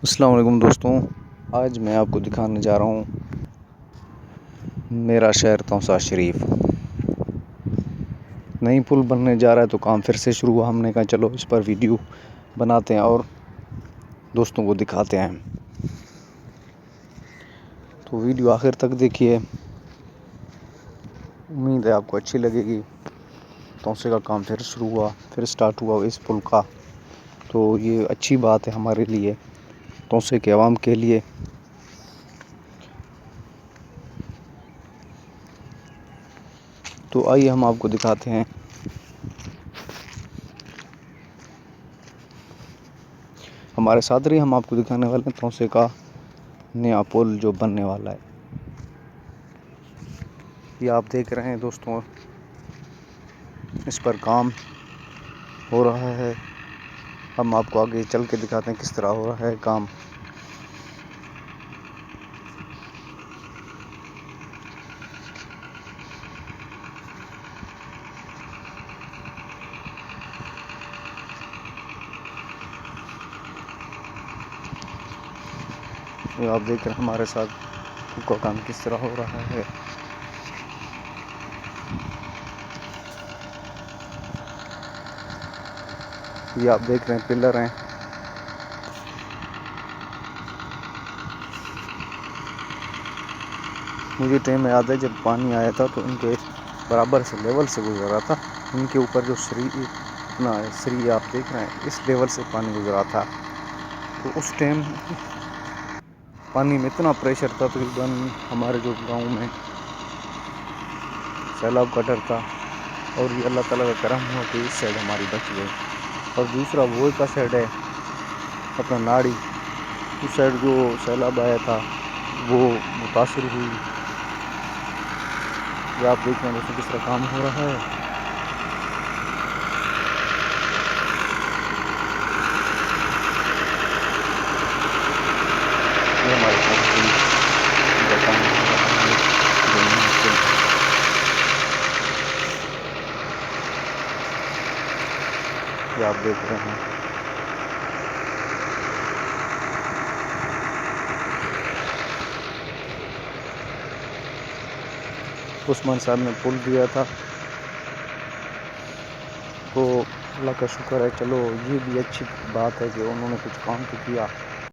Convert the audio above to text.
السلام علیکم دوستوں، آج میں آپ کو دکھانے جا رہا ہوں میرا شہر توسا شریف۔ نئی پل بننے جا رہا ہے تو کام پھر سے شروع ہوا۔ ہم نے کہا چلو اس پر ویڈیو بناتے ہیں اور دوستوں کو دکھاتے ہیں، تو ویڈیو آخر تک دیکھیے، امید ہے آپ کو اچھی لگے گی۔ توسے کا کام پھر شروع ہوا، پھر سٹارٹ ہوا اس پل کا، تو یہ اچھی بات ہے ہمارے لیے، توسے کے عوام کے لیے۔ تو آئیے ہم آپ کو دکھاتے ہیں۔ ہمارے ساتھ رہی، ہم آپ کو دکھانے والے ہیں توسے کا نیا پل جو بننے والا ہے۔ یہ آپ دیکھ رہے ہیں دوستوں، اس پر کام ہو رہا ہے۔ ہم آپ کو آگے چل کے دکھاتے ہیں کس طرح ہو رہا ہے کام۔ یہ آپ دیکھ رہے ہیں ہمارے ساتھ پل کا کام کس طرح ہو رہا ہے۔ یہ آپ دیکھ رہے ہیں پلر ہیں۔ مجھے ٹائم یاد ہے جب پانی آیا تھا تو ان کے برابر سے لیول سے گزر رہا تھا، ان کے اوپر جو سری آپ دیکھ رہے ہیں اس لیول سے پانی گزرا تھا۔ تو اس ٹائم پانی میں اتنا پریشر تھا، تقریباً ہمارے جو گاؤں میں سیلاب کا ڈر تھا، اور یہ اللہ تعالیٰ کا کرم ہوا کہ اس سائڈ ہماری بچ گئی۔ اور دوسرا وہ کا سائڈ ہے اپنا ناڑی، اس سائڈ جو سیلاب آیا تھا وہ متاثر ہوئی۔ یہ آپ دیکھ رہے ہیں دوستوں کس طرح کام ہو رہا ہے۔ یہ ہمارے ساتھ ان کا کام ہو رہا ہے جو نہیں سے۔ یہ آپ دیکھ رہے ہیں عثمان صاحب نے پل دیا تھا، تو اللہ کا شکر ہے، چلو یہ بھی اچھی بات ہے کہ انہوں نے کچھ کام تو کیا۔